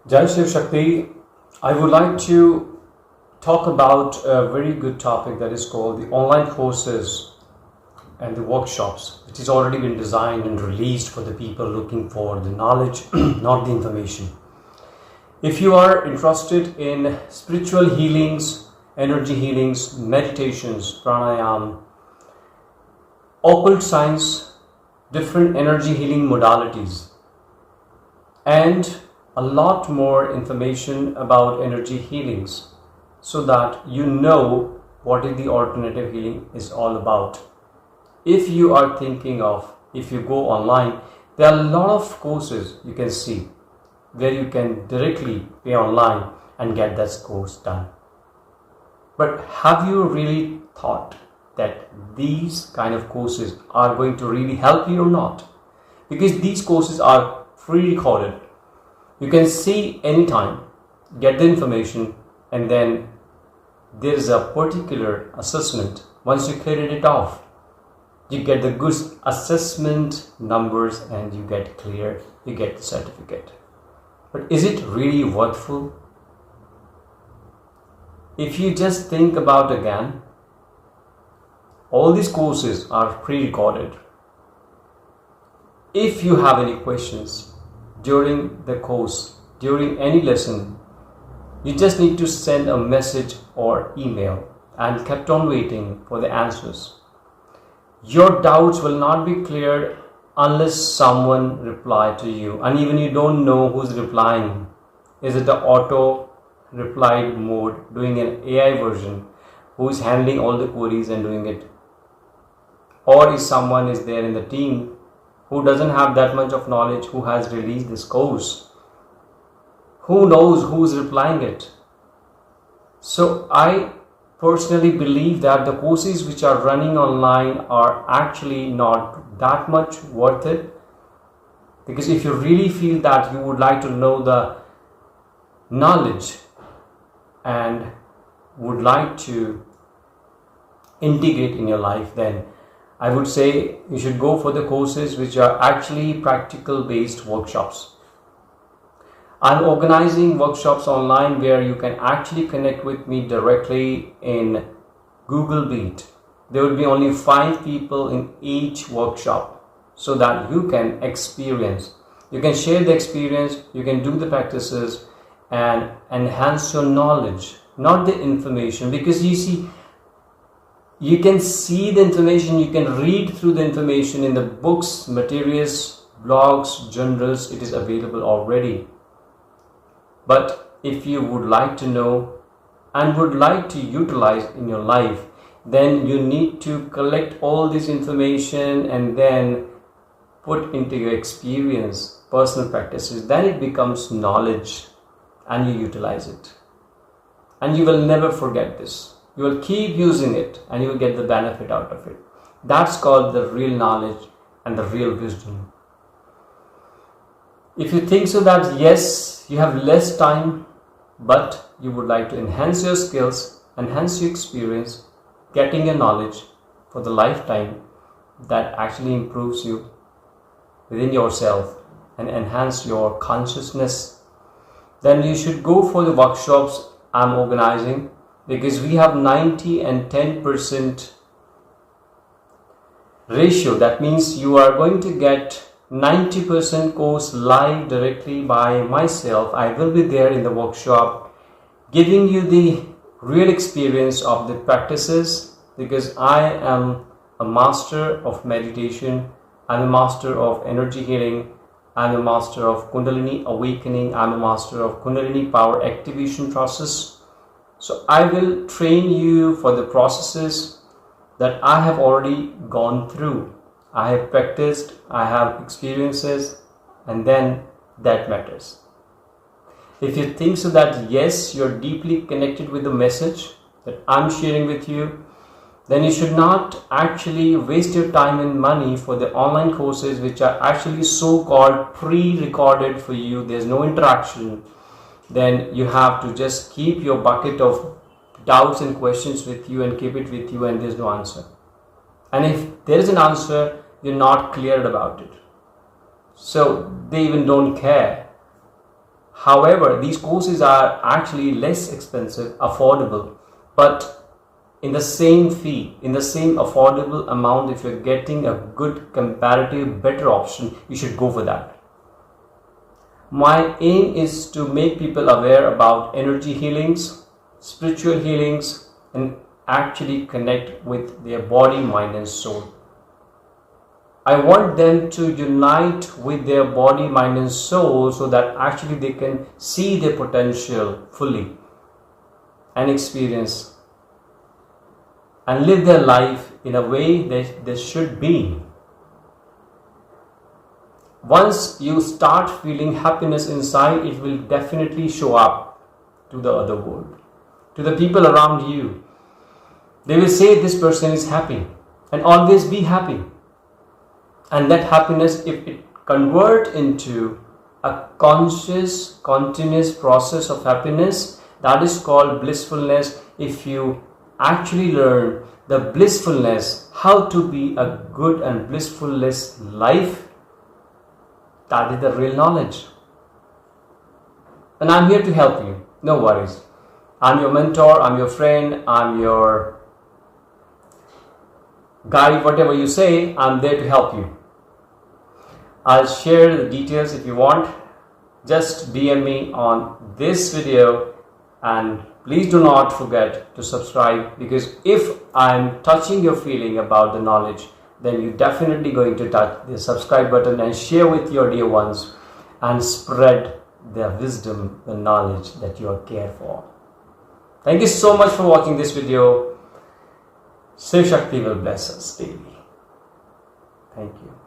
Jai Shiv Shakti, I would like to talk about a very good topic that is called the online courses and the workshops, which has already been designed and released for the people looking for the knowledge, not the information. If you are interested in spiritual healings, energy healings, meditations, pranayam, occult science, different energy healing modalities, and a lot more information about energy healings so that you know what is the alternative healing is all about. If you are thinking of, if you go online, there are a lot of courses you can see where you can directly pay online and get that course done. But have you really thought that these kind of courses are going to really help you or not? Because these courses are pre-recorded. You can see anytime, get the information, and then there is a particular assessment. Once you clear it off, you get the good assessment numbers and you get clear, you get the certificate. But is it really worthful? If you just think about again, all these courses are pre-recorded. If you have any questions during the course, during any lesson, you just need to send a message or email and kept on waiting for the answers. Your doubts will not be cleared unless someone replies to you, and even you don't know who's replying. Is it the auto replied mode doing an AI version who is handling all the queries and doing it, or is someone is there in the team who doesn't have that much of knowledge, who has released this course? Who knows who's replying it? So I personally believe that the courses which are running online are actually not that much worth it. Because if you really feel that you would like to know the knowledge and would like to integrate in your life, then I would say you should go for the courses which are actually practical based workshops. I'm organizing workshops online where you can actually connect with me directly in Google Meet. There will be only 5 people in each workshop so that you can experience. You can share the experience, you can do the practices and enhance your knowledge, not the information. Because you see, you can see the information, you can read through the information in the books, materials, blogs, journals, it is available already. But if you would like to know and would like to utilize in your life, then you need to collect all this information and then put into your experience, personal practices. Then it becomes knowledge and you utilize it. And you will never forget this. You will keep using it and you will get the benefit out of it. That's called the real knowledge and the real wisdom. If you think so that yes, you have less time, but you would like to enhance your skills, enhance your experience, getting your knowledge for the lifetime, that actually improves you within yourself and enhance your consciousness, then you should go for the workshops I'm organizing. Because we have 90 and 10% ratio. That means you are going to get 90% course live directly by myself. I will be there in the workshop giving you the real experience of the practices, because I am a master of meditation, I'm a master of energy healing, I'm a master of Kundalini awakening, I'm a master of Kundalini power activation process. So I will train you for the processes that I have already gone through. I have practiced, I have experiences, and then that matters. If you think so that yes, you're deeply connected with the message that I'm sharing with you, then you should not actually waste your time and money for the online courses which are actually so-called pre-recorded for you. There's no interaction. Then you have to just keep your bucket of doubts and questions with you and keep it with you, and there's no answer. And if there is an answer, you're not cleared about it. So they even don't care However, these courses are actually less expensive, affordable, but in the same fee, in the same affordable amount, if you're getting a good comparative better option, you should go for that. My aim is to make people aware about energy healings, spiritual healings, and actually connect with their body, mind and soul. I want them to unite with their body, mind and soul so that actually they can see their potential fully and experience and live their life in a way that they should be. Once you start feeling happiness inside, it will definitely show up to the other world, to the people around you. They will say this person is happy, and always be happy. And that happiness, if it converts into a conscious, continuous process of happiness, that is called blissfulness. If you actually learn the blissfulness, how to be a good and blissfulness life, that is the real knowledge. And I'm here to help you. No worries. I'm your mentor, I'm your friend, I'm your guide, whatever you say, I'm there to help you. I'll share the details if you want. Just DM me on this video, and please do not forget to subscribe, because if I'm touching your feeling about the knowledge, then you're definitely going to touch the subscribe button and share with your dear ones and spread the wisdom, the knowledge that you are cared for. Thank you so much for watching this video. Shiv Shakti will bless us daily. Thank you.